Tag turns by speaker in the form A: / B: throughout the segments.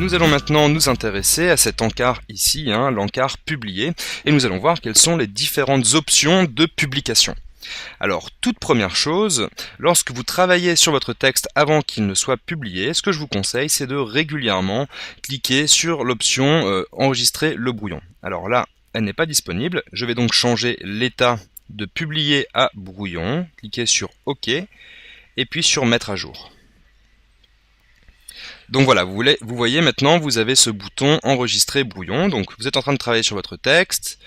A: Nous allons maintenant nous intéresser à cet encart ici, l'encart publié, et nous allons voir quelles sont les différentes options de publication. Alors, toute première chose, lorsque vous travaillez sur votre texte avant qu'il ne soit publié, ce que je vous conseille, c'est de régulièrement cliquer sur l'option enregistrer le brouillon. Alors là, elle n'est pas disponible, je vais donc changer l'état de publier à brouillon, cliquez sur OK, et puis sur mettre à jour. Donc voilà, vous voyez maintenant, vous avez ce bouton enregistrer brouillon. Donc vous êtes en train de travailler sur votre texte,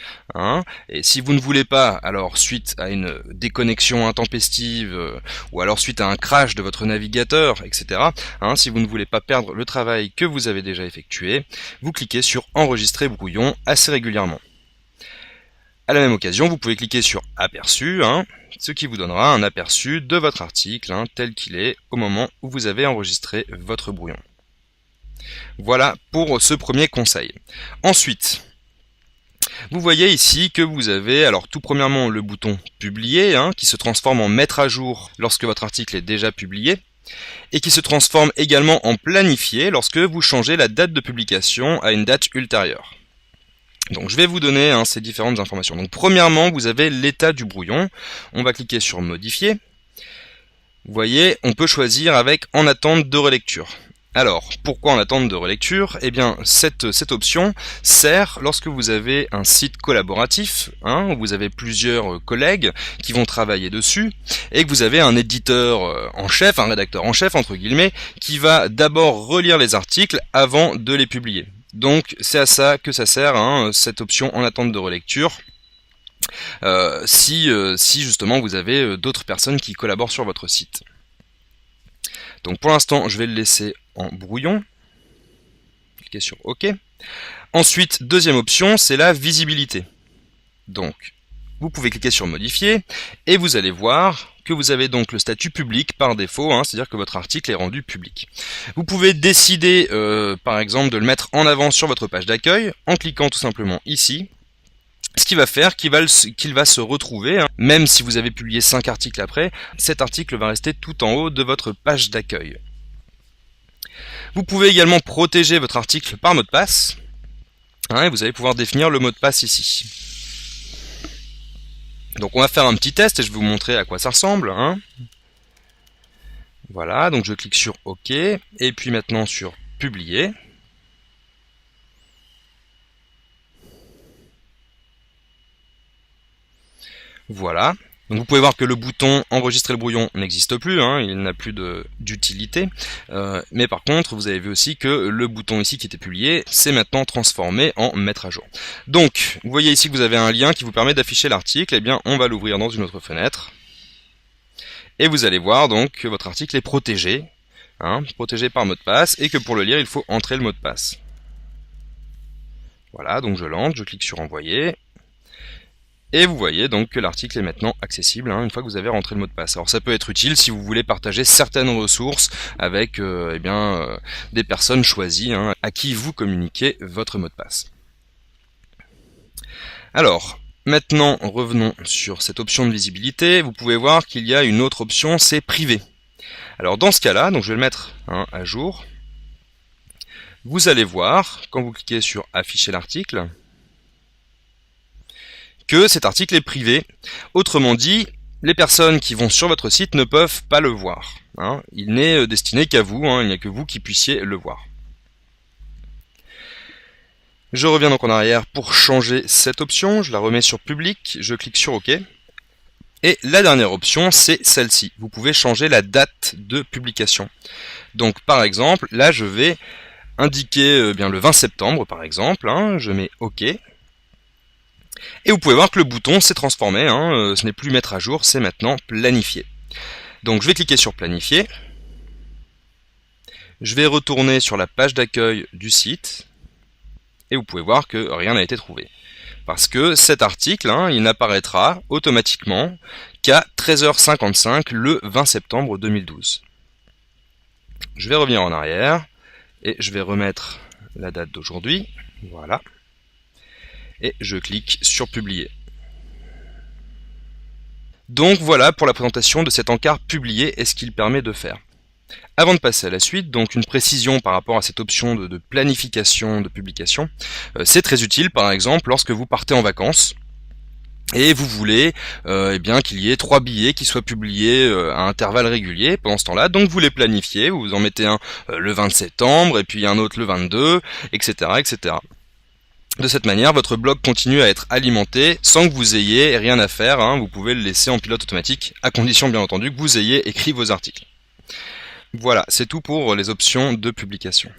A: et si vous ne voulez pas, alors suite à une déconnexion intempestive, ou alors suite à un crash de votre navigateur, etc., si vous ne voulez pas perdre le travail que vous avez déjà effectué, vous cliquez sur enregistrer brouillon assez régulièrement. À la même occasion, vous pouvez cliquer sur aperçu, ce qui vous donnera un aperçu de votre article tel qu'il est au moment où vous avez enregistré votre brouillon. Voilà pour ce premier conseil. Ensuite, vous voyez ici que vous avez, alors tout premièrement, le bouton publier, qui se transforme en mettre à jour lorsque votre article est déjà publié, et qui se transforme également en planifié lorsque vous changez la date de publication à une date ultérieure. Donc je vais vous donner ces différentes informations. Donc premièrement, vous avez l'état du brouillon. On va cliquer sur modifier. Vous voyez, on peut choisir avec en attente de relecture. Alors, pourquoi en attente de relecture? Eh bien, cette option sert lorsque vous avez un site collaboratif, où vous avez plusieurs collègues qui vont travailler dessus, et que vous avez un éditeur en chef, un rédacteur en chef, entre guillemets, qui va d'abord relire les articles avant de les publier. Donc, c'est à ça que ça sert, cette option en attente de relecture. Si justement vous avez d'autres personnes qui collaborent sur votre site. Donc pour l'instant, je vais le laisser en brouillon. Cliquez sur OK. Ensuite, deuxième option, c'est la visibilité. Donc, vous pouvez cliquer sur modifier et vous allez voir que vous avez donc le statut public par défaut, c'est-à-dire que votre article est rendu public. Vous pouvez décider, par exemple, de le mettre en avant sur votre page d'accueil en cliquant tout simplement ici. Ce qui va faire qu'il va se retrouver, même si vous avez publié 5 articles après, cet article va rester tout en haut de votre page d'accueil. Vous pouvez également protéger votre article par mot de passe, et vous allez pouvoir définir le mot de passe ici. Donc on va faire un petit test et je vais vous montrer à quoi ça ressemble. Voilà, donc je clique sur OK, et puis maintenant sur publier. Voilà, donc vous pouvez voir que le bouton enregistrer le brouillon n'existe plus, il n'a plus d'utilité, mais par contre vous avez vu aussi que le bouton ici qui était publié s'est maintenant transformé en mettre à jour. Donc vous voyez ici que vous avez un lien qui vous permet d'afficher l'article, et bien on va l'ouvrir dans une autre fenêtre, et vous allez voir donc que votre article est protégé, protégé par mot de passe, et que pour le lire il faut entrer le mot de passe. Voilà, donc je l'entre, je clique sur envoyer. Et vous voyez donc que l'article est maintenant accessible une fois que vous avez rentré le mot de passe. Alors ça peut être utile si vous voulez partager certaines ressources avec des personnes choisies à qui vous communiquez votre mot de passe. Alors, maintenant revenons sur cette option de visibilité. Vous pouvez voir qu'il y a une autre option, c'est privé. Alors dans ce cas-là, donc je vais le mettre à jour. Vous allez voir, quand vous cliquez sur afficher l'article, que cet article est privé. Autrement dit, les personnes qui vont sur votre site ne peuvent pas le voir. Il n'est destiné qu'à vous, il n'y a que vous qui puissiez le voir. Je reviens donc en arrière pour changer cette option, je la remets sur public, je clique sur OK. Et la dernière option, c'est celle-ci. Vous pouvez changer la date de publication. Donc par exemple, là je vais indiquer le 20 septembre par exemple, je mets OK. Et vous pouvez voir que le bouton s'est transformé, ce n'est plus mettre à jour, c'est maintenant planifier. Donc je vais cliquer sur planifier. Je vais retourner sur la page d'accueil du site. Et vous pouvez voir que rien n'a été trouvé. Parce que cet article, il n'apparaîtra automatiquement qu'à 13h55 le 20 septembre 2012. Je vais revenir en arrière et je vais remettre la date d'aujourd'hui. Voilà. Et je clique sur publier. Donc voilà pour la présentation de cet encart publié et ce qu'il permet de faire. Avant de passer à la suite, donc une précision par rapport à cette option de planification de publication, c'est très utile par exemple lorsque vous partez en vacances et vous voulez eh bien qu'il y ait 3 billets qui soient publiés à intervalles réguliers pendant ce temps-là, donc vous les planifiez, vous en mettez un le 20 septembre et puis un autre le 22, etc. etc. De cette manière, votre blog continue à être alimenté sans que vous ayez rien à faire, hein. Vous pouvez le laisser en pilote automatique, à condition bien entendu que vous ayez écrit vos articles. Voilà, c'est tout pour les options de publication.